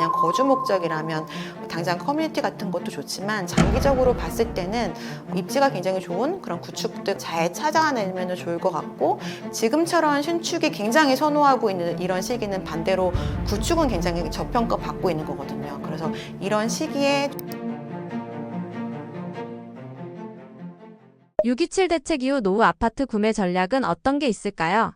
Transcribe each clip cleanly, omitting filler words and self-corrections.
그냥 거주 목적이라면 당장 커뮤니티 같은 것도 좋지만 장기적으로 봤을 때는 입지가 굉장히 좋은 그런 구축들 잘 찾아내면 좋을 것 같고, 지금처럼 신축이 굉장히 선호하고 있는 이런 시기는 반대로 구축은 굉장히 저평가 받고 있는 거거든요. 그래서 이런 시기에 6.27 대책 이후 노후 아파트 구매 전략은 어떤 게 있을까요?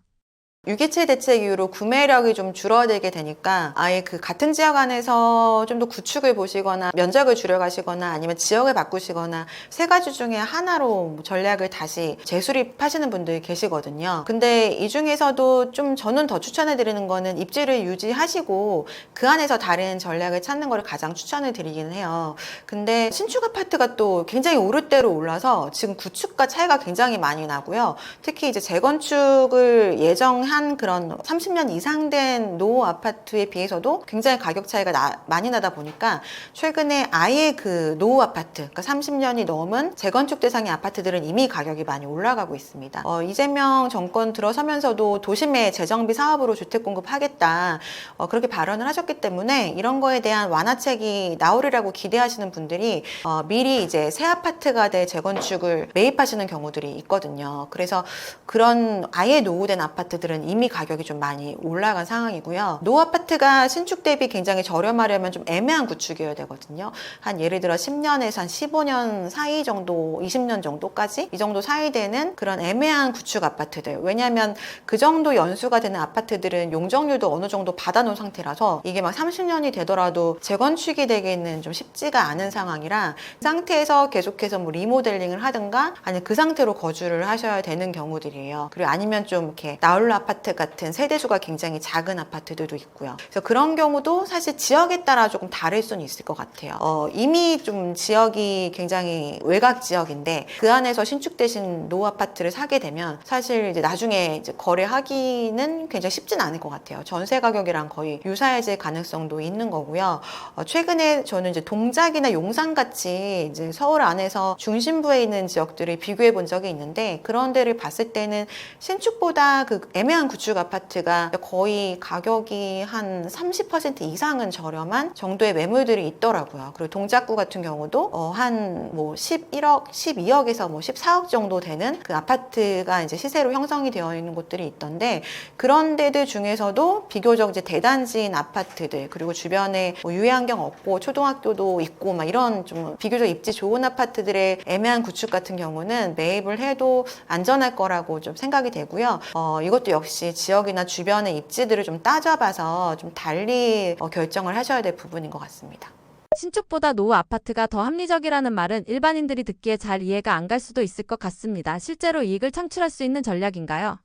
6.27 대책 이후로 구매력이 좀 줄어들게 되니까 아예 그 같은 지역 안에서 좀 더 구축을 보시거나 면적을 줄여가시거나 아니면 지역을 바꾸시거나 세 가지 중에 하나로 전략을 다시 재수립하시는 분들이 계시거든요. 근데 이 중에서도 좀 저는 더 추천해 드리는 거는 입지를 유지하시고 그 안에서 다른 전략을 찾는 걸 가장 추천을 드리긴 해요. 근데 신축 아파트가 또 굉장히 오를 대로 올라서 지금 구축과 차이가 굉장히 많이 나고요. 특히 이제 재건축을 예정한 그런 30년 이상 된 노후 아파트에 비해서도 굉장히 가격 차이가 많이 나다 보니까 최근에 아예 그 노후 아파트, 그러니까 30년이 넘은 재건축 대상의 아파트들은 이미 가격이 많이 올라가고 있습니다. 이재명 정권 들어서면서도 도심에 재정비 사업으로 주택 공급하겠다 그렇게 발언을 하셨기 때문에 이런 거에 대한 완화책이 나오리라고 기대하시는 분들이 미리 이제 새 아파트가 될 재건축을 매입하시는 경우들이 있거든요. 그래서 그런 아예 노후된 아파트들은 이미 가격이 좀 많이 올라간 상황이고요. 노후 아파트가 신축 대비 굉장히 저렴하려면 좀 애매한 구축이어야 되거든요. 한 예를 들어 10년에서 한 15년 사이 정도, 20년 정도까지 이 정도 사이 되는 그런 애매한 구축 아파트들. 왜냐하면 그 정도 연수가 되는 아파트들은 용적률도 어느 정도 받아놓은 상태라서 이게 막 30년이 되더라도 재건축이 되기는 좀 쉽지가 않은 상황이라 그 상태에서 계속해서 뭐 리모델링을 하든가 아니면 그 상태로 거주를 하셔야 되는 경우들이에요. 그리고 아니면 좀 이렇게 나홀로 아파트 같은 세대수가 굉장히 작은 아파트들도 있고요. 그래서 그런 경우도 사실 지역에 따라 조금 다를 수는 있을 것 같아요. 이미 좀 지역이 굉장히 외곽 지역인데 그 안에서 신축되신 노후 아파트를 사게 되면 사실 이제 나중에 이제 거래하기는 굉장히 쉽진 않을 것 같아요. 전세 가격이랑 거의 유사해질 가능성도 있는 거고요. 최근에 저는 이제 동작이나 용산 같이 이제 서울 안에서 중심부에 있는 지역들을 비교해 본 적이 있는데 그런 데를 봤을 때는 신축보다 그 애매한 구축 아파트가 거의 가격이 한 30% 이상은 저렴한 정도의 매물들이 있더라고요. 그리고 동작구 같은 경우도 한 뭐 11억, 12억에서 뭐 14억 정도 되는 그 아파트가 이제 시세로 형성이 되어 있는 곳들이 있던데 그런 데들 중에서도 비교적 이제 대단지인 아파트들 그리고 주변에 뭐 유해환경 없고 초등학교도 있고 막 이런 좀 비교적 입지 좋은 아파트들의 애매한 구축 같은 경우는 매입을 해도 안전할 거라고 좀 생각이 되고요. 이것도 역시 지역이나 주변의 입지들을 좀 따져봐서 좀 달리 결정을 하셔야 될 부분인 것 같습니다. 신축보다 노후 아파트가 더 합리적이라는 말은 일반인들이 듣기에 잘 이해가 안 갈 수도 있을 것 같습니다. 실제로 이익을 창출할 수 있는 전략인가요?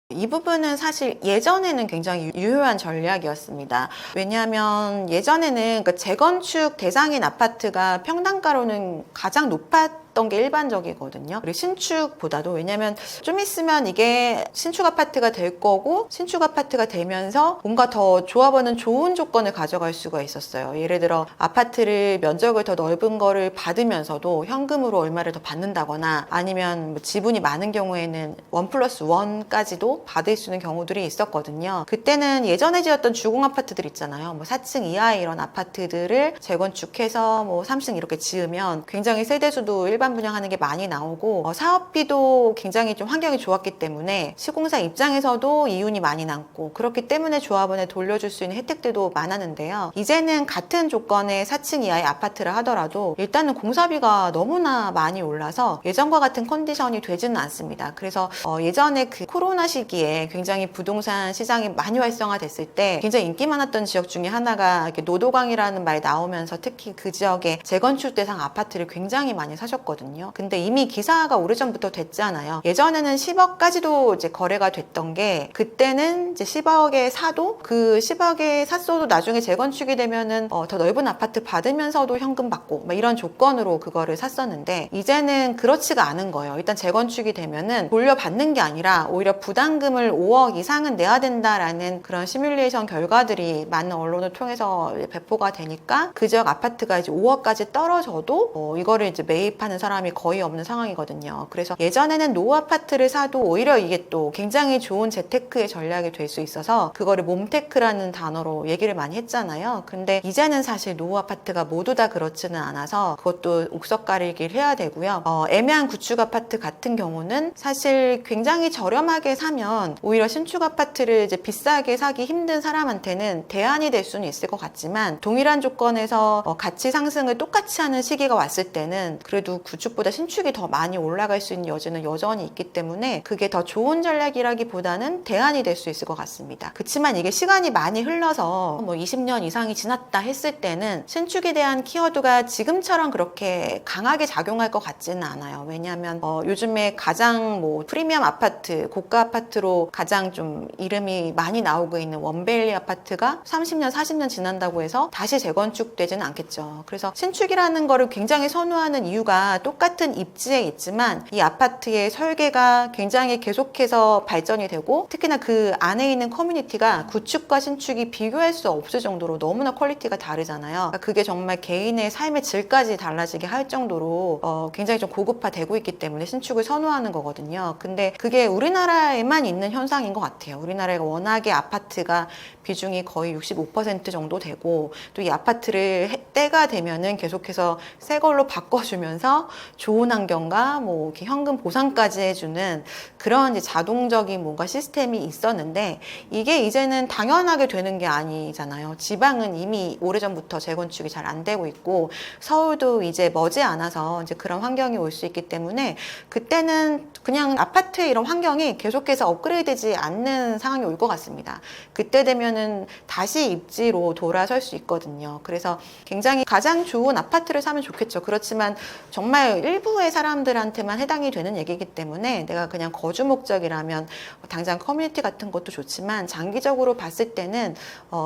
이 부분은 사실 예전에는 굉장히 유효한 전략이었습니다. 왜냐하면 예전에는 그 재건축 대상인 아파트가 평당가로는 가장 높았던 게 일반적이거든요. 그리고 신축보다도 왜냐하면 좀 있으면 이게 신축 아파트가 될 거고 신축 아파트가 되면서 뭔가 더 조합원은 좋은 조건을 가져갈 수가 있었어요. 예를 들어 아파트를 면적을 더 넓은 거를 받으면서도 현금으로 얼마를 더 받는다거나 아니면 뭐 지분이 많은 경우에는 1+1까지도 받을 수 있는 경우들이 있었거든요. 그때는 예전에 지었던 주공 아파트들 있잖아요. 뭐 4층 이하의 이런 아파트들을 재건축해서 뭐 3층 이렇게 지으면 굉장히 세대수도 일반 분양하는 게 많이 나오고 사업비도 굉장히 좀 환경이 좋았기 때문에 시공사 입장에서도 이윤이 많이 남고 그렇기 때문에 조합원에 돌려줄 수 있는 혜택들도 많았는데요. 이제는 같은 조건의 4층 이하의 아파트를 하더라도 일단은 공사비가 너무나 많이 올라서 예전과 같은 컨디션이 되지는 않습니다. 그래서 예전에 그 코로나 시기에 굉장히 부동산 시장이 많이 활성화됐을 때 굉장히 인기 많았던 지역 중에 하나가 이렇게 노도강이라는 말이 나오면서 특히 그 지역에 재건축 대상 아파트를 굉장히 많이 사셨거든요. 근데 이미 기사가 오래전부터 됐잖아요. 예전에는 10억까지도 이제 거래가 됐던 게 그때는 이제 10억에 사도 그 10억에 샀어도 나중에 재건축이 되면은 더 넓은 아파트 받으면서도 현금 받고 막 이런 조건으로 그거를 샀었는데 이제는 그렇지가 않은 거예요. 일단 재건축이 되면은 돌려받는 게 아니라 오히려 부담금을 5억 이상은 내야 된다라는 그런 시뮬레이션 결과들이 많은 언론을 통해서 배포가 되니까 그 지역 아파트가 이제 5억까지 떨어져도 이거를 이제 매입하는 사람이 거의 없는 상황이거든요. 그래서 예전에는 노후 아파트를 사도 오히려 이게 또 굉장히 좋은 재테크의 전략이 될 수 있어서 그거를 몸테크라는 단어로 얘기를 많이 했잖아요. 근데 이제는 사실 노후 아파트가 모두 다 그렇지는 않아서 그것도 옥석 가리기를 해야 되고요. 애매한 구축 아파트 같은 경우는 사실 굉장히 저렴하게 사면 오히려 신축 아파트를 이제 비싸게 사기 힘든 사람한테는 대안이 될 수는 있을 것 같지만 동일한 조건에서 가치 상승을 똑같이 하는 시기가 왔을 때는 그래도 구축보다 신축이 더 많이 올라갈 수 있는 여지는 여전히 있기 때문에 그게 더 좋은 전략이라기보다는 대안이 될 수 있을 것 같습니다. 그렇지만 이게 시간이 많이 흘러서 뭐 20년 이상이 지났다 했을 때는 신축에 대한 키워드가 지금처럼 그렇게 강하게 작용할 것 같지는 않아요. 왜냐하면 요즘에 가장 뭐 프리미엄 아파트, 고가 아파트로 가장 좀 이름이 많이 나오고 있는 원베일리 아파트가 30년, 40년 지난다고 해서 다시 재건축되지는 않겠죠. 그래서 신축이라는 거를 굉장히 선호하는 이유가 똑같은 입지에 있지만 이 아파트의 설계가 굉장히 계속해서 발전이 되고 특히나 그 안에 있는 커뮤니티가 구축과 신축이 비교할 수 없을 정도로 너무나 퀄리티가 다르잖아요. 그러니까 그게 정말 개인의 삶의 질까지 달라지게 할 정도로 굉장히 좀 고급화되고 있기 때문에 신축을 선호하는 거거든요. 근데 그게 우리나라에만 있는 현상인 것 같아요. 우리나라가 워낙에 아파트가 비중이 거의 65% 정도 되고 또 이 아파트를 때가 되면은 계속해서 새 걸로 바꿔주면서 좋은 환경과 뭐 이렇게 현금 보상까지 해주는 그런 이제 자동적인 뭔가 시스템이 있었는데 이게 이제는 당연하게 되는 게 아니잖아요. 지방은 이미 오래전부터 재건축이 잘 안 되고 있고 서울도 이제 머지않아서 이제 그런 환경이 올 수 있기 때문에 그때는 그냥 아파트의 이런 환경이 계속해서 업그레이드되지 않는 상황이 올 것 같습니다. 그때 되면은 다시 입지로 돌아설 수 있거든요. 그래서 굉장히 가장 좋은 아파트를 사면 좋겠죠. 그렇지만 정말 일부의 사람들한테만 해당이 되는 얘기이기 때문에 내가 그냥 거주 목적이라면 당장 커뮤니티 같은 것도 좋지만 장기적으로 봤을 때는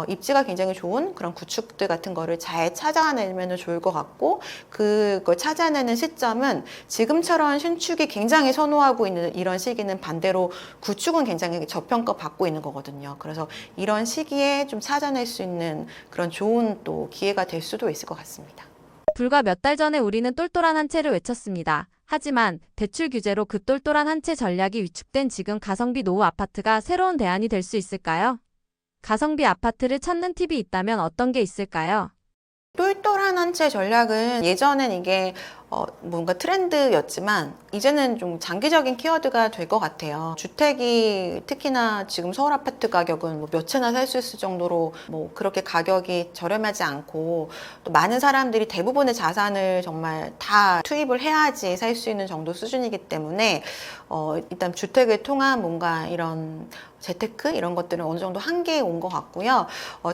입지가 굉장히 좋은 그런 구축들 같은 거를 잘 찾아내면 좋을 것 같고 그걸 찾아내는 시점은 지금처럼 신축이 굉장히 선호하고 있는 이런 시기는 반대로 구축은 굉장히 저평가 받고 있는 거거든요. 그래서 이런 시기에 좀 찾아낼 수 있는 그런 좋은 또 기회가 될 수도 있을 것 같습니다. 불과 몇 달 전에 우리는 똘똘한 한 채를 외쳤습니다. 하지만 대출 규제로 그 똘똘한 한 채 전략이 위축된 지금 가성비 노후 아파트가 새로운 대안이 될 수 있을까요? 가성비 아파트를 찾는 팁이 있다면 어떤 게 있을까요? 똘똘한 한 채 전략은 예전엔 이게 뭔가 트렌드였지만 이제는 좀 장기적인 키워드가 될 것 같아요. 주택이 특히나 지금 서울 아파트 가격은 뭐 몇 채나 살 수 있을 정도로 뭐 그렇게 가격이 저렴하지 않고 또 많은 사람들이 대부분의 자산을 정말 다 투입을 해야지 살 수 있는 정도 수준이기 때문에 일단 주택을 통한 뭔가 이런 재테크 이런 것들은 어느 정도 한계에 온 것 같고요.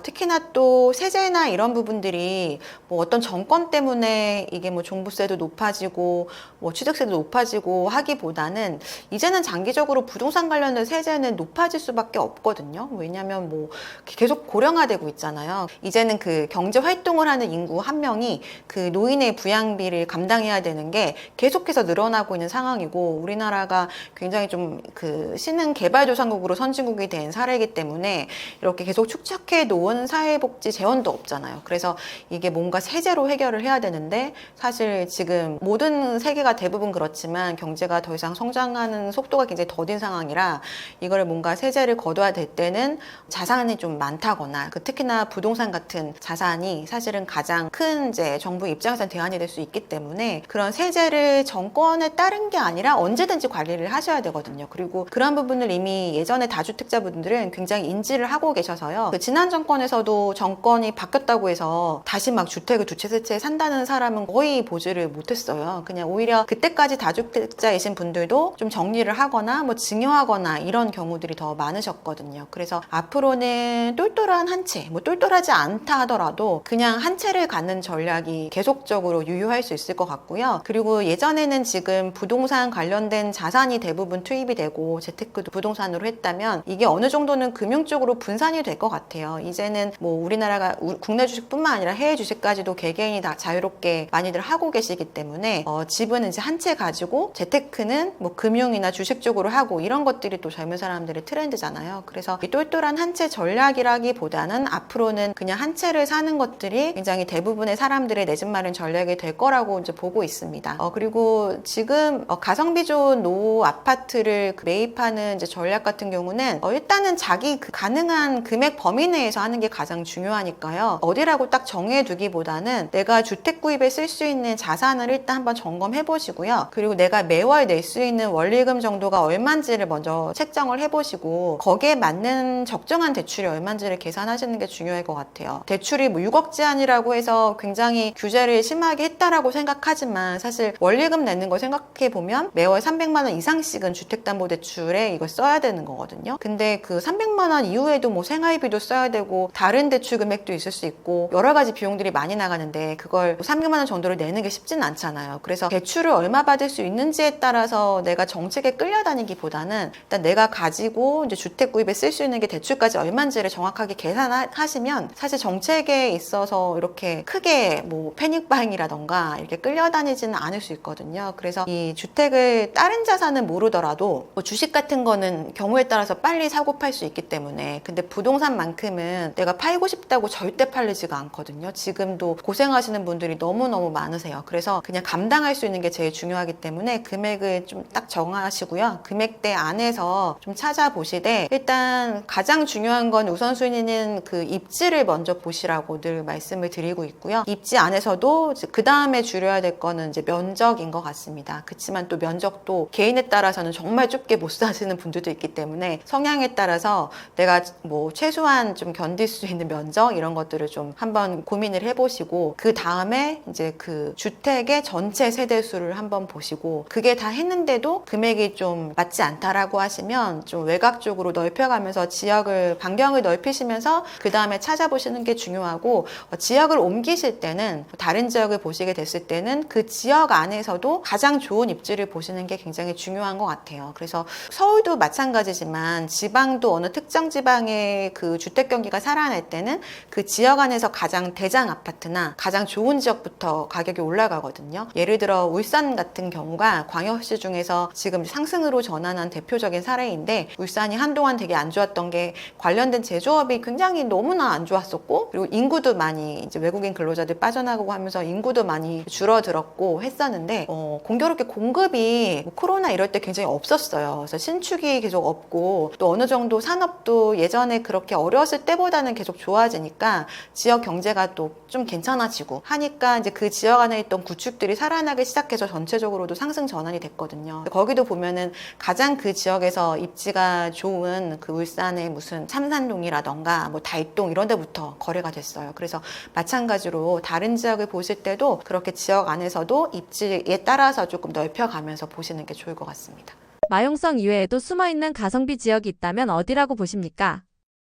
특히나 또 세제나 이런 부분들이 뭐 어떤 정권 때문에 이게 뭐 종부세도 높아지고 뭐 취득세도 높아지고 하기보다는 이제는 장기적으로 부동산 관련된 세제는 높아질 수밖에 없거든요. 왜냐하면 뭐 계속 고령화되고 있잖아요. 이제는 그 경제 활동을 하는 인구 한 명이 그 노인의 부양비를 감당해야 되는 게 계속해서 늘어나고 있는 상황이고 우리나라가 굉장히 좀 그 신흥 개발도상국으로 선진국이 된 사례이기 때문에 이렇게 계속 축적해 놓은 사회복지 재원도 없잖아요. 그래서 이게 뭔가 세제로 해결을 해야 되는데 사실 지금 모든 세계가 대부분 그렇지만 경제가 더 이상 성장하는 속도가 굉장히 더딘 상황이라 이거를 뭔가 세제를 거둬야 될 때는 자산이 좀 많다거나 특히나 부동산 같은 자산이 사실은 가장 큰 이제 정부 입장에서는 대안이 될 수 있기 때문에 그런 세제를 정권에 따른 게 아니라 언제든지 관리를 하셔야 되거든요. 그리고 그런 부분을 이미 예전에 다주택자분들은 굉장히 인지를 하고 계셔서요. 그 지난 정권에서도 정권이 바뀌었다고 해서 다시 막 주택을 두 채, 세 채 산다는 사람은 거의 보지를 못했어요. 그냥 오히려 그때까지 다주택자이신 분들도 좀 정리를 하거나 뭐 증여하거나 이런 경우들이 더 많으셨거든요. 그래서 앞으로는 똘똘한 한 채, 뭐 똘똘하지 않다 하더라도 그냥 한 채를 갖는 전략이 계속적으로 유효할 수 있을 것 같고요. 그리고 예전에는 지금 부동산 관련된 자산이 대부분 투입이 되고 재테크도 부동산으로 했다면 이게 어느 정도는 금융 쪽으로 분산이 될 것 같아요. 이제는 뭐 우리나라가 국내 주식뿐만 아니라 해외 주식까지도 개개인이 다 자유롭게 많이들 하고 계시기 때문에 집은 이제 한 채 가지고 재테크는 뭐 금융이나 주식 쪽으로 하고 이런 것들이 또 젊은 사람들의 트렌드잖아요. 그래서 이 똘똘한 한 채 전략이라기보다는 앞으로는 그냥 한 채를 사는 것들이 굉장히 대부분의 사람들의 내 집 마련 전략이 될 거라고 이제 보고 있습니다. 그리고 지금 가성비 좋은 노후 아파트를 매입하는 이제 전략 같은 경우는 일단은 자기 그 가능한 금액 범위 내에서 하는 게 가장 중요하니까요. 어디라고 딱 정해두기보다는 내가 주택 구입에 쓸 수 있는 자산을 일단 한번 점검해 보시고요. 그리고 내가 매월 낼 수 있는 원리금 정도가 얼마인지를 먼저 책정을 해보시고 거기에 맞는 적정한 대출이 얼마인지를 계산하시는 게 중요할 것 같아요. 대출이 뭐 6억 제한이라고 해서 굉장히 규제를 심하게 했다라고 생각하지만 사실 원리금 내는 걸 생각해 보면 매월 300만 원 이상씩은 주택담보대출에 이걸 써야 되는 거거든요. 근데 그 300만 원 이후에도 뭐 생활비도 써야 되고 다른 대출 금액도 있을 수 있고 여러 가지 비용들이 많이 나가는데 그걸 300만 원 정도를 내는 게 쉽지는 않잖아요. 그래서 대출을 얼마 받을 수 있는지에 따라서 내가 정책에 끌려다니기보다는 일단 내가 가지고 이제 주택 구입에 쓸 수 있는 게 대출까지 얼마인지를 정확하게 계산하시면 사실 정책에 있어서 이렇게 크게 뭐 패닉바잉이라던가 이렇게 끌려다니지는 않을 수 있거든요. 그래서 이 주택을 다른 자산은 모르더라도 뭐 주식 같은 거는 경우에 따라서 빨리 사고 팔 수 있기 때문에 근데 부동산만큼은 내가 팔고 싶다고 절대 팔리지가 않거든요. 지금도 고생하시는 분들이 너무너무 많으세요. 그래서 그냥 감당할 수 있는 게 제일 중요하기 때문에 금액을 좀 딱 정하시고요. 금액대 안에서 좀 찾아보시되 일단 가장 중요한 건 우선순위는 그 입지를 먼저 보시라고 늘 말씀을 드리고 있고요. 입지 안에서도 그 다음에 줄여야 될 거는 이제 면적인 것 같습니다. 그렇지만 또 면적도 개인에 따라서는 정말 좁게 못 사시는 분들도 있기 때문에 성향에 따라서 내가 뭐 최소한 좀 견딜 수 있는 면적 이런 것들을 좀 한번 고민을 해보시고 그 다음에 이제 그 주택의 전체 세대수를 한번 보시고 그게 다 했는데도 금액이 좀 맞지 않다라고 하시면 좀 외곽 쪽으로 넓혀가면서 지역을 반경을 넓히시면서 그 다음에 찾아보시는 게 중요하고 지역을 옮기실 때는 다른 지역을 보시게 됐을 때는 그 지역 안에서도 가장 좋은 입지를 보시는 게 굉장히 중요한 것 같아요. 그래서 서울도 마찬가지지만 지방도 어느 특정 지방의 그 주택 경기가 살아날 때는 그 지역 안에서 가장 대장 아파트나 가장 좋은 지역부터 가격이 올라가거든요. 예를 들어 울산 같은 경우가 광역시 중에서 지금 상승으로 전환한 대표적인 사례인데 울산이 한동안 되게 안 좋았던 게 관련된 제조업이 굉장히 너무나 안 좋았었고 그리고 인구도 많이 이제 외국인 근로자들 빠져나가고 하면서 인구도 많이 줄어들었고 했었는데 공교롭게 공급이 뭐 코로나 이럴 때 굉장히 없었어요. 그래서 신축이 계속 없고 또 어느 정도 산업도 예전에 그렇게 어려웠을 때보다는 계속 좋아지니까 지역 경제가 또 좀 괜찮아지고 하니까 이제 그 지역 안에 있던 구축들이 살아나기 시작해서 전체적으로도 상승 전환이 됐거든요. 거기도 보면은 가장 그 지역에서 입지가 좋은 그 울산의 무슨 참산동이라던가 뭐 달동 이런 데부터 거래가 됐어요. 그래서 마찬가지로 다른 지역을 보실 때도 그렇게 지역 안에서도 입지에 따라서 조금 넓혀가면서 보시는 게 좋을 것 같습니다. 마용성 이외에도 숨어있는 가성비 지역이 있다면 어디라고 보십니까?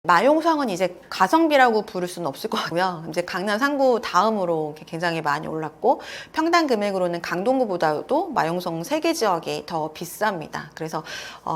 마용성은 이제 가성비라고 부를 수는 없을 것 같고요. 이제 강남 3구 다음으로 굉장히 많이 올랐고 평당 금액으로는 강동구보다도 마용성 3개 지역이 더 비쌉니다. 그래서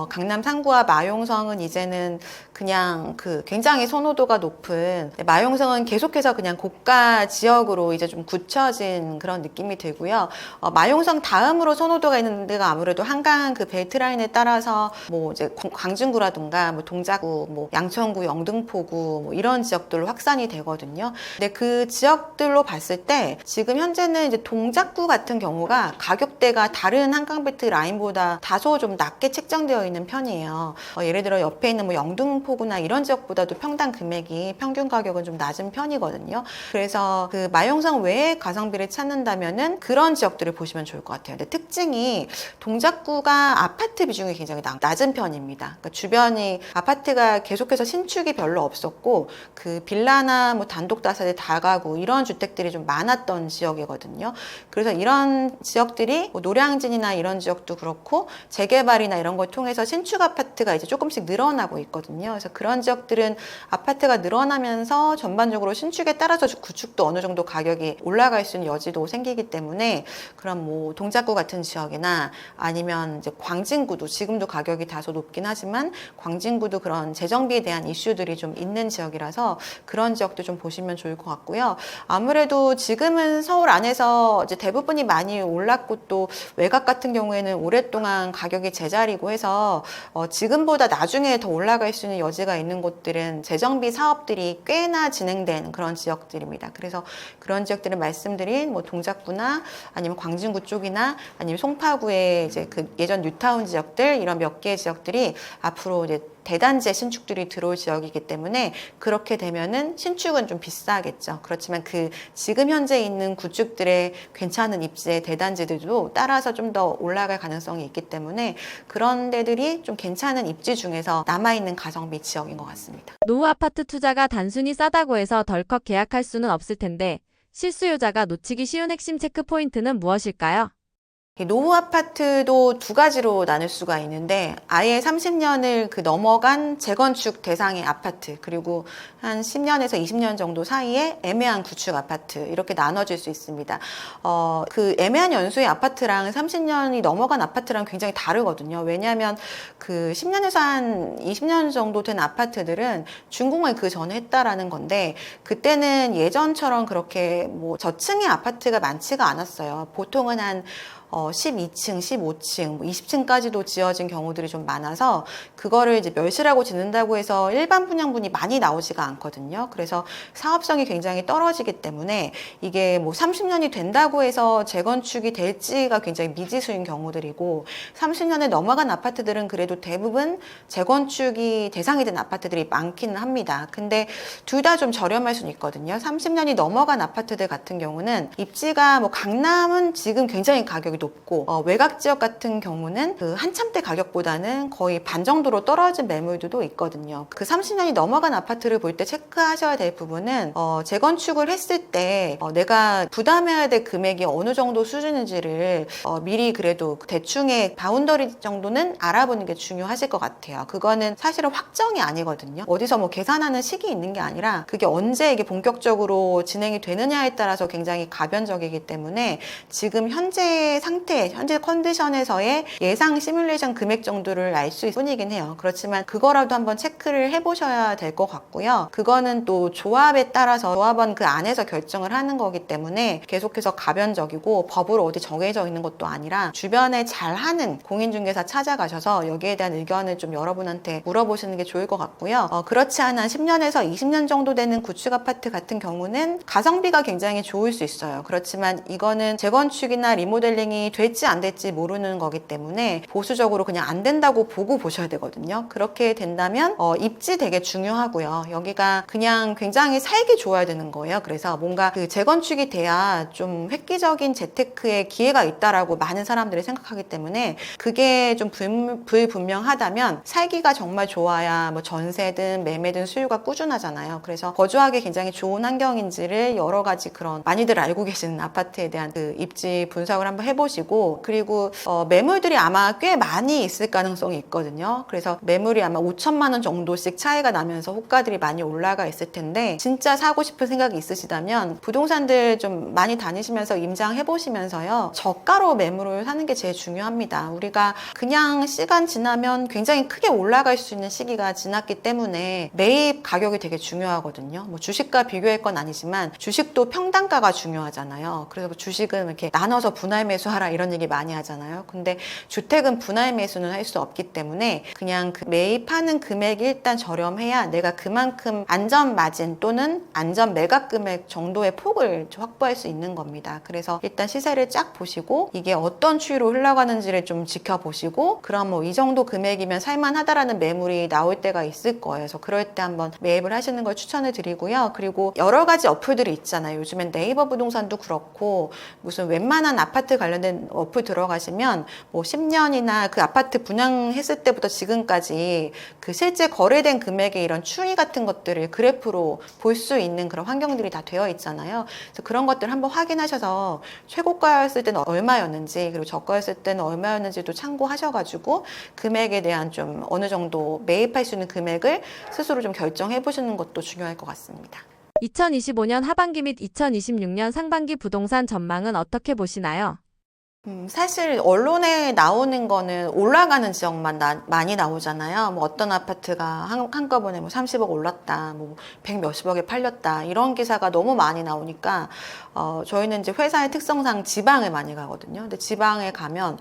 강남 3구와 마용성은 이제는 그냥 그 굉장히 선호도가 높은 마용성은 계속해서 그냥 고가 지역으로 이제 좀 굳혀진 그런 느낌이 들고요. 마용성 다음으로 선호도가 있는 데가 아무래도 한강 그 벨트라인에 따라서 뭐 이제 광진구라든가 뭐 동작구, 뭐 양천구, 영등포구 뭐 이런 지역들로 확산이 되거든요. 근데 그 지역들로 봤을 때 지금 현재는 이제 동작구 같은 경우가 가격대가 다른 한강벨트 라인보다 다소 좀 낮게 책정되어 있는 편이에요. 예를 들어 옆에 있는 뭐 영등포구나 이런 지역보다도 평당 금액이 평균 가격은 좀 낮은 편이거든요. 그래서 그 마용성 외에 가성비를 찾는다면은 그런 지역들을 보시면 좋을 것 같아요. 근데 특징이 동작구가 아파트 비중이 굉장히 낮은 편입니다. 그러니까 주변이 아파트가 계속해서 신축이 별로 없었고 그 빌라나 뭐 단독 다세대 다가구 이런 주택들이 좀 많았던 지역이거든요. 그래서 이런 지역들이 뭐 노량진이나 이런 지역도 그렇고 재개발이나 이런 걸 통해서 신축 아파트가 이제 조금씩 늘어나고 있거든요. 그래서 그런 지역들은 아파트가 늘어나면서 전반적으로 신축에 따라서 구축도 어느 정도 가격이 올라갈 수 있는 여지도 생기기 때문에 그런 뭐 동작구 같은 지역이나 아니면 이제 광진구도 지금도 가격이 다소 높긴 하지만 광진구도 그런 재정비에 대한 이슈 이슈들이 좀 있는 지역이라서 그런 지역도 좀 보시면 좋을 것 같고요. 아무래도 지금은 서울 안에서 이제 대부분이 많이 올랐고 또 외곽 같은 경우에는 오랫동안 가격이 제자리고 해서 지금보다 나중에 더 올라갈 수 있는 여지가 있는 곳들은 재정비 사업들이 꽤나 진행된 그런 지역들입니다. 그래서 그런 지역들은 말씀드린 뭐 동작구나 아니면 광진구 쪽이나 아니면 송파구의 이제 그 예전 뉴타운 지역들 이런 몇 개의 지역들이 앞으로 이제 대단지의 신축들이 들어올 지역이기 때문에 그렇게 되면은 신축은 좀 비싸겠죠. 그렇지만 그 지금 현재 있는 구축들의 괜찮은 입지의 대단지들도 따라서 좀 더 올라갈 가능성이 있기 때문에 그런 데들이 좀 괜찮은 입지 중에서 남아있는 가성비 지역인 것 같습니다. 노후 아파트 투자가 단순히 싸다고 해서 덜컥 계약할 수는 없을 텐데 실수요자가 놓치기 쉬운 핵심 체크 포인트는 무엇일까요? 이 노후 아파트도 두 가지로 나눌 수가 있는데 아예 30년을 그 넘어간 재건축 대상의 아파트 그리고 한 10년에서 20년 정도 사이에 애매한 구축 아파트 이렇게 나눠질 수 있습니다. 그 애매한 연수의 아파트랑 30년이 넘어간 아파트랑 굉장히 다르거든요. 왜냐하면 그 10년에서 한 20년 정도 된 아파트들은 준공을 그 전에 했다라는 건데 그때는 예전처럼 그렇게 뭐 저층의 아파트가 많지가 않았어요. 보통은 한 12층, 15층, 20층까지도 지어진 경우들이 좀 많아서 그거를 이제 멸실하고 짓는다고 해서 일반 분양분이 많이 나오지가 않거든요. 그래서 사업성이 굉장히 떨어지기 때문에 이게 뭐 30년이 된다고 해서 재건축이 될지가 굉장히 미지수인 경우들이고 30년에 넘어간 아파트들은 그래도 대부분 재건축이 대상이 된 아파트들이 많기는 합니다. 근데 둘 다 좀 저렴할 수는 있거든요. 30년이 넘어간 아파트들 같은 경우는 입지가 뭐 강남은 지금 굉장히 가격이 높고 외곽 지역 같은 경우는 그 한참 때 가격보다는 거의 반 정도로 떨어진 매물들도 있거든요. 그 30년이 넘어간 아파트를 볼 때 체크하셔야 될 부분은 재건축을 했을 때 내가 부담해야 될 금액이 어느 정도 수준인지를 미리 그래도 대충의 바운더리 정도는 알아보는 게 중요하실 것 같아요. 그거는 사실은 확정이 아니거든요. 어디서 뭐 계산하는 식이 있는 게 아니라 그게 언제 이게 본격적으로 진행이 되느냐에 따라서 굉장히 가변적이기 때문에 지금 현재 상태, 현재 컨디션에서의 예상 시뮬레이션 금액 정도를 알 수 있을 뿐이긴 해요. 그렇지만 그거라도 한번 체크를 해보셔야 될 것 같고요. 그거는 또 조합에 따라서 조합원 그 안에서 결정을 하는 거기 때문에 계속해서 가변적이고 법으로 어디 정해져 있는 것도 아니라 주변에 잘하는 공인중개사 찾아가셔서 여기에 대한 의견을 좀 여러분한테 물어보시는 게 좋을 것 같고요. 그렇지 않아 10년에서 20년 정도 되는 구축 아파트 같은 경우는 가성비가 굉장히 좋을 수 있어요. 그렇지만 이거는 재건축이나 리모델링이 될지 안 될지 모르는 거기 때문에 보수적으로 그냥 안 된다고 보고 보셔야 되거든요. 그렇게 된다면 입지 되게 중요하고요. 여기가 그냥 굉장히 살기 좋아야 되는 거예요. 그래서 뭔가 그 재건축이 돼야 좀 획기적인 재테크의 기회가 있다라고 많은 사람들이 생각하기 때문에 그게 좀 불분명하다면 살기가 정말 좋아야 뭐 전세든 매매든 수요가 꾸준하잖아요. 그래서 거주하기 굉장히 좋은 환경인지를 여러 가지 그런 많이들 알고 계시는 아파트에 대한 그 입지 분석을 한번 해보시고 그리고 매물들이 아마 꽤 많이 있을 가능성이 있거든요. 그래서 매물이 아마 5천만 원 정도씩 차이가 나면서 호가들이 많이 올라가 있을 텐데 진짜 사고 싶은 생각이 있으시다면 부동산들 좀 많이 다니시면서 임장해 보시면서요 저가로 매물을 사는 게 제일 중요합니다. 우리가 그냥 시간 지나면 굉장히 크게 올라갈 수 있는 시기가 지났기 때문에 매입 가격이 되게 중요하거든요. 뭐 주식과 비교할 건 아니지만 주식도 평단가가 중요하잖아요. 그래서 주식은 이렇게 나눠서 분할 매수하라 이런 얘기 많이 하잖아요. 근데 주택은 분할 매수는 할 수 없기 때문에 그냥 그 매입하는 금액이 일단 저렴해야 내가 그만큼 안전 마진 또는 안전 매각 금액 정도의 폭을 확보할 수 있는 겁니다. 그래서 일단 시세를 쫙 보시고 이게 어떤 추이로 흘러가는지를 좀 지켜보시고 그럼 뭐 이 정도 금액이면 살만하다라는 매물이 나올 때가 있을 거예요. 그래서 그럴 때 한번 매입을 하시는 걸 추천을 드리고요. 그리고 여러 가지 어플들이 있잖아요. 요즘엔 네이버 부동산도 그렇고 무슨 웬만한 아파트 관련된 어플 들어가시면 뭐 10년이나 그 아파트 분양했을 때부터 지금까지 그 실제 거래된 금액의 이런 추이 같은 것들을 그래프로 볼 수 있는 그런 환경들이 다 되어 있잖아요. 그래서 그런 것들 한번 확인하셔서 최고가였을 때는 얼마였는지 그리고 저가였을 때는 얼마였는지도 참고하셔가지고 금액에 대한 좀 어느 정도 매입할 수 있는 금액을 스스로 좀 결정해 보시는 것도 중요할 것 같습니다. 2025년 하반기 및 2026년 상반기 부동산 전망은 어떻게 보시나요? 사실 언론에 나오는 거는 올라가는 지역만 많이 나오잖아요. 뭐 어떤 아파트가 한꺼번에 뭐 30억 올랐다, 뭐 100 몇십억에 팔렸다, 이런 기사가 너무 많이 나오니까, 저희는 이제 회사의 특성상 지방에 많이 가거든요. 근데 지방에 가면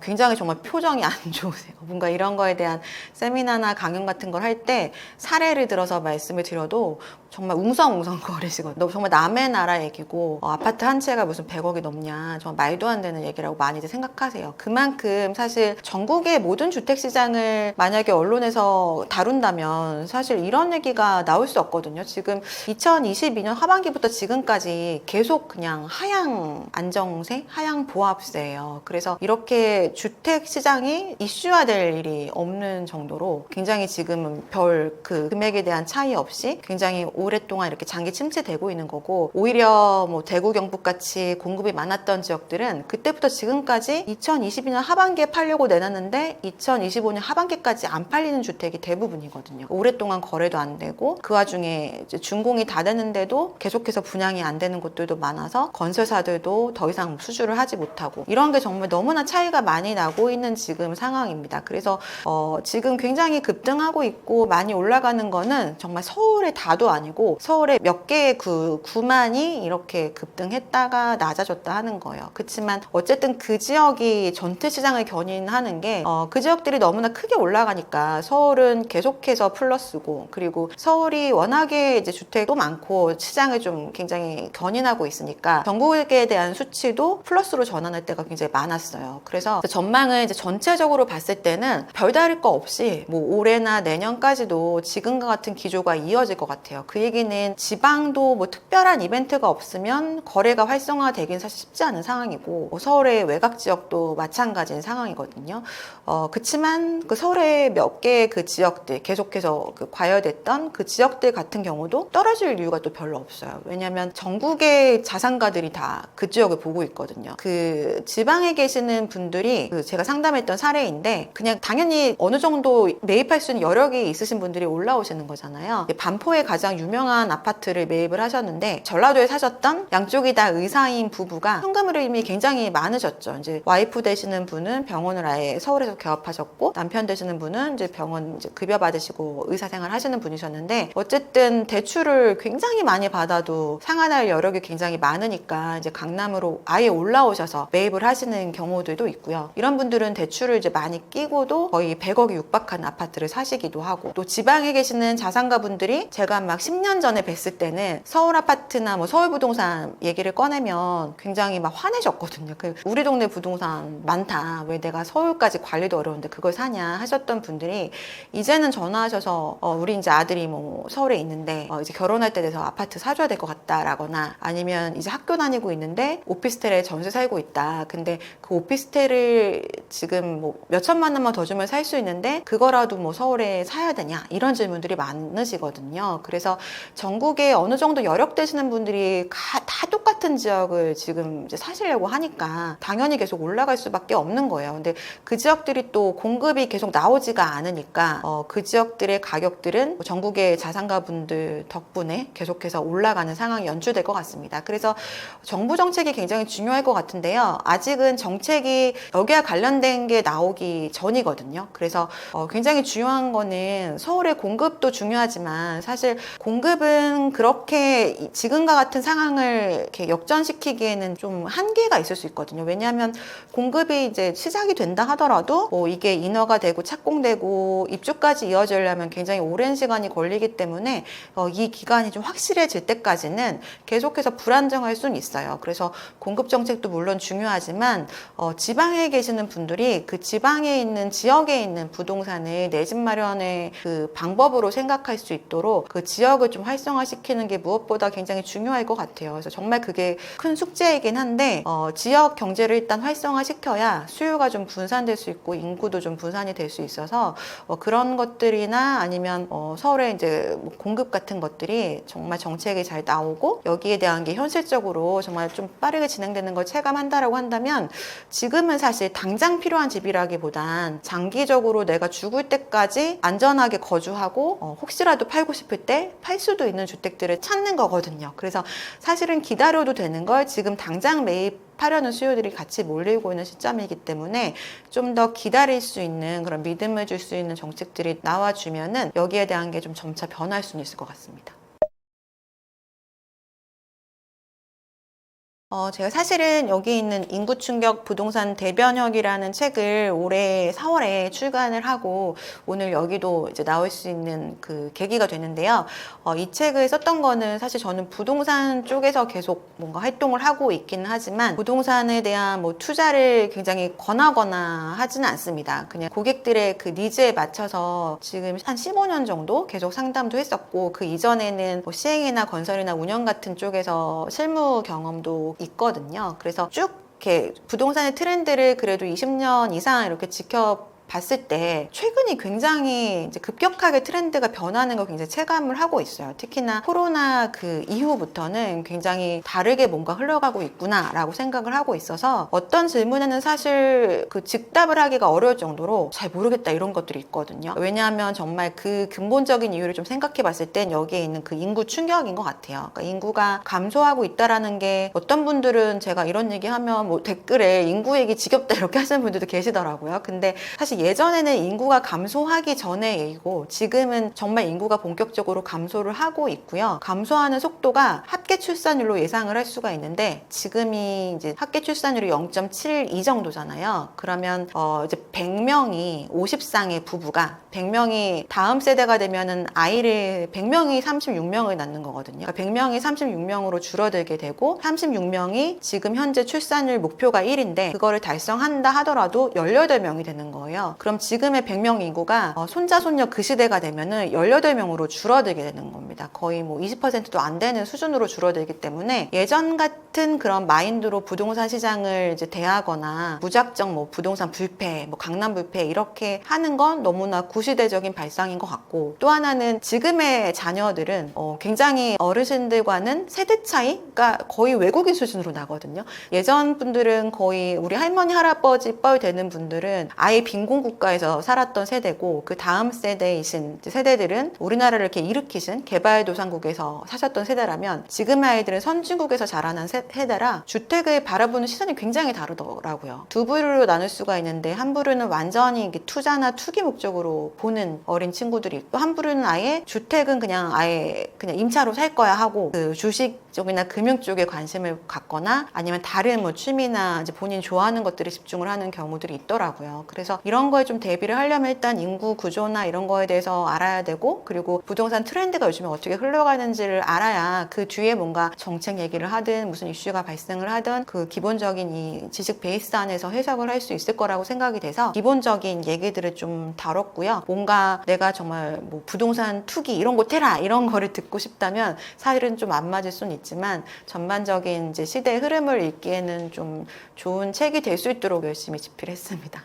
굉장히 정말 표정이 안 좋으세요. 뭔가 이런 거에 대한 세미나나 강연 같은 걸 할 때 사례를 들어서 말씀을 드려도 정말 웅성웅성 거리시거든요. 정말 남의 나라 얘기고 아파트 한 채가 무슨 100억이 넘냐, 정말 말도 안 되는 얘기라고 많이 이제 생각하세요. 그만큼 사실 전국의 모든 주택시장을 만약에 언론에서 다룬다면 사실 이런 얘기가 나올 수 없거든요. 지금 2022년 하반기부터 지금까지 계속 그냥 하향 안정세, 하향 보합세예요. 그래서 이렇게 주택시장이 이슈화될 일이 없는 정도로 굉장히 지금은 별 그 금액에 대한 차이 없이 굉장히 오랫동안 이렇게 장기 침체되고 있는 거고, 오히려 뭐 대구 경북 같이 공급이 많았던 지역들은 그때부터 지금까지 2022년 하반기에 팔려고 내놨는데 2025년 하반기까지 안 팔리는 주택이 대부분이거든요. 오랫동안 거래도 안 되고 그 와중에 이제 준공이 다 됐는데도 계속해서 분양이 안 되는 곳들도 많아서 건설사들도 더 이상 수주를 하지 못하고, 이런 게 정말 너무나 차이가 많이 나고 있는 지금 상황입니다. 그래서 지금 굉장히 급등하고 있고 많이 올라가는 거는 정말 서울의 다도 아니고 서울의 몇 개의 그 구만이 이렇게 급등했다가 낮아졌다 하는 거예요. 그렇지만 어쨌든 그 지역이 전체 시장을 견인하는 게 그 지역들이 너무나 크게 올라가니까 서울은 계속해서 플러스고, 그리고 서울이 워낙에 이제 주택도 많고 시장을 좀 굉장히 견인하고 있으니까 전국에 대한 수치도 플러스로 전환할 때가 굉장히 많았어요. 그래서 전망을 이제 전체적으로 봤을 때는 별다를 거 없이 뭐 올해나 내년까지도 지금과 같은 기조가 이어질 것 같아요. 그 얘기는 지방도 뭐 특별한 이벤트가 없으면 거래가 활성화되긴 사실 쉽지 않은 상황이고, 서울의 외곽 지역도 마찬가지인 상황이거든요. 그치만 그 서울의 몇 개의 그 지역들, 계속해서 그 과열됐던 그 지역들 같은 경우도 떨어질 이유가 또 별로 없어요. 왜냐하면 전국의 자산가들이 다 그 지역을 보고 있거든요. 그 지방에 계시는 분들이 그 제가 상담했던 사례인데, 그냥 당연히 어느 정도 매입할 수 있는 여력이 있으신 분들이 올라오시는 거잖아요. 반포에 가장 유명한 아파트를 매입을 하셨는데, 전라도에 사셨던 양쪽이 다 의사인 부부가 현금 흐름이 굉장히 많으셨죠. 이제 와이프 되시는 분은 병원을 아예 서울에서 개업하셨고, 남편 되시는 분은 이제 병원 이제 급여 받으시고 의사 생활 하시는 분이셨는데, 어쨌든 대출을 굉장히 많이 받아도 상환할 여력이 굉장히 많으니까 이제 강남으로 아예 올라오셔서 매입을 하시는 경우들도 있고요. 이런 분들은 대출을 이제 많이 끼고도 거의 100억이 육박한 아파트를 사시기도 하고, 또 지방에 계시는 자산가 분들이 제가 막 10년 전에 뵀을 때는 서울 아파트나 뭐 서울 부동산 얘기를 꺼내면 굉장히 막 화내셨거든요. 우리 동네 부동산 많다, 왜 내가 서울까지 관리도 어려운데 그걸 사냐 하셨던 분들이 이제는 전화하셔서 우리 이제 아들이 뭐 서울에 있는데 이제 결혼할 때 돼서 아파트 사줘야 될 것 같다라거나, 아니면 이제 학교 다니고 있는데 오피스텔에 전세 살고 있다, 근데 그 오피스텔을 지금 뭐 몇천만 원만 더 주면 살 수 있는데 그거라도 뭐 서울에 사야 되냐, 이런 질문들이 많으시거든요. 그래서 전국에 어느 정도 여력 되시는 분들이 다 똑같은 지역을 지금 이제 사시려고 하니까 당연히 계속 올라갈 수밖에 없는 거예요. 근데 그 지역들이 또 공급이 계속 나오지가 않으니까 그 지역들의 가격들은 전국의 자산가 분들 덕분에 계속해서 올라가는 상황이 연출될 것 같습니다. 그래서 정부 정책이 굉장히 중요할 것 같은데요. 아직은 정책이 여기와 관련된 게 나오기 전이거든요. 그래서 굉장히 중요한 거는 서울의 공급도 중요하지만 사실 공급은 그렇게 지금과 같은 상황을 이렇게 역전시키기에는 좀 한계가 있을 수 있거든요. 왜냐하면 공급이 이제 시작이 된다 하더라도 뭐 이게 인허가 되고 착공되고 입주까지 이어지려면 굉장히 오랜 시간이 걸리기 때문에 이 기간이 좀 확실해질 때까지는 계속해서 불안정할 수는 있어요. 그래서 공급 정책도 물론 중요하지만 지방에 계시는 분들이 그 지방에 있는 지역에 있는 부동산을 내 집 마련의 그 방법으로 생각할 수 있도록 그 지역을 좀 활성화시키는 게 무엇보다 굉장히 중요할 것 같아요. 그래서 정말 그게 큰 숙제이긴 한데 지역 경제를 일단 활성화시켜야 수요가 좀 분산될 수 있고 인구도 좀 분산이 될 수 있어서 그런 것들이나 아니면 서울의 이제 뭐 공급 같은 것들이 정말 정책이 잘 나오고 여기에 대한 게 현실적으로 정말 좀 빠르게 진행되는 걸 체감한다라고 한다면 지금은 사실 사실 당장 필요한 집이라기보단 장기적으로 내가 죽을 때까지 안전하게 거주하고 혹시라도 팔고 싶을 때 팔 수도 있는 주택들을 찾는 거거든요. 그래서 사실은 기다려도 되는 걸 지금 당장 매입하려는 수요들이 같이 몰리고 있는 시점이기 때문에 좀 더 기다릴 수 있는 그런 믿음을 줄 수 있는 정책들이 나와주면은 여기에 대한 게 좀 점차 변할 수는 있을 것 같습니다. 제가 사실은 여기 있는 인구 충격 부동산 대변혁이라는 책을 올해 4월에 출간을 하고 오늘 여기도 이제 나올 수 있는 그 계기가 되는데요. 이 책을 썼던 거는 사실 저는 부동산 쪽에서 계속 뭔가 활동을 하고 있기는 하지만 부동산에 대한 뭐 투자를 굉장히 권하거나 하지는 않습니다. 그냥 고객들의 그 니즈에 맞춰서 지금 한 15년 정도 계속 상담도 했었고 그 이전에는 뭐 시행이나 건설이나 운영 같은 쪽에서 실무 경험도 있거든요. 그래서 쭉 이렇게 부동산의 트렌드를 그래도 20년 이상 이렇게 봤을 때 최근이 굉장히 이제 급격하게 트렌드가 변하는 걸 굉장히 체감을 하고 있어요. 특히나 코로나 그 이후부터는 굉장히 다르게 뭔가 흘러가고 있구나라고 생각을 하고 있어서 어떤 질문에는 사실 그 즉답을 하기가 어려울 정도로 잘 모르겠다 이런 것들이 있거든요. 왜냐하면 정말 그 근본적인 이유를 좀 생각해 봤을 땐 여기에 있는 그 인구 충격인 것 같아요. 그러니까 인구가 감소하고 있다라는 게 어떤 분들은 제가 이런 얘기하면 뭐 댓글에 인구 얘기 지겹다 이렇게 하시는 분들도 계시더라고요. 근데 사실 예전에는 인구가 감소하기 전의 얘기고 지금은 정말 인구가 본격적으로 감소를 하고 있고요. 감소하는 속도가 합계 출산율로 예상을 할 수가 있는데 지금이 이제 합계 출산율이 0.72 정도잖아요. 그러면 이제 100명이 50쌍의 부부가 100명이 다음 세대가 되면은 아이를 100명이 36명을 낳는 거거든요. 그러니까 100명이 36명으로 줄어들게 되고 36명이 지금 현재 출산율 목표가 1인데 그거를 달성한다 하더라도 18명이 되는 거예요. 그럼 지금의 100명 인구가 손자 손녀 그 시대가 되면은 18명으로 줄어들게 되는 겁니다. 거의 뭐 20%도 안 되는 수준으로 줄어들기 때문에 예전 같은 그런 마인드로 부동산 시장을 이제 대하거나 무작정 뭐 부동산 불패, 뭐 강남 불패 이렇게 하는 건 너무나 구시대적인 발상인 것 같고 또 하나는 지금의 자녀들은 굉장히 어르신들과는 세대 차이가 거의 외국인 수준으로 나거든요. 예전 분들은 거의 우리 할머니 할아버지 뻘 되는 분들은 아예 빈곤 국가에서 살았던 세대고 그 다음 세대이신 세대들은 우리나라를 이렇게 일으키신 개발도상국에서 사셨던 세대라면 지금의 아이들은 선진국에서 자라난 세대라 주택을 바라보는 시선이 굉장히 다르더라고요. 두 부류로 나눌 수가 있는데 한 부류는 완전히 투자나 투기 목적으로 보는 어린 친구들이 있고 한 부류는 아예 주택은 그냥 아예 그냥 임차로 살 거야 하고 그 주식 쪽이나 금융 쪽에 관심을 갖거나 아니면 다른 뭐 취미나 이제 본인 좋아하는 것들에 집중을 하는 경우들이 있더라고요. 그래서 이런 거에 좀 대비를 하려면 일단 인구 구조나 이런 거에 대해서 알아야 되고 그리고 부동산 트렌드가 요즘에 어떻게 흘러가는지를 알아야 그 뒤에 뭔가 정책 얘기를 하든 무슨 이슈가 발생을 하든 그 기본적인 이 지식 베이스 안에서 해석을 할 수 있을 거라고 생각이 돼서 기본적인 얘기들을 좀 다뤘고요. 뭔가 내가 정말 뭐 부동산 투기 이런 거 해라 이런 거를 듣고 싶다면 사실은 좀 안 맞을 수는 있지만 전반적인 이제 시대의 흐름을 읽기에는 좀 좋은 책이 될 수 있도록 열심히 집필했습니다.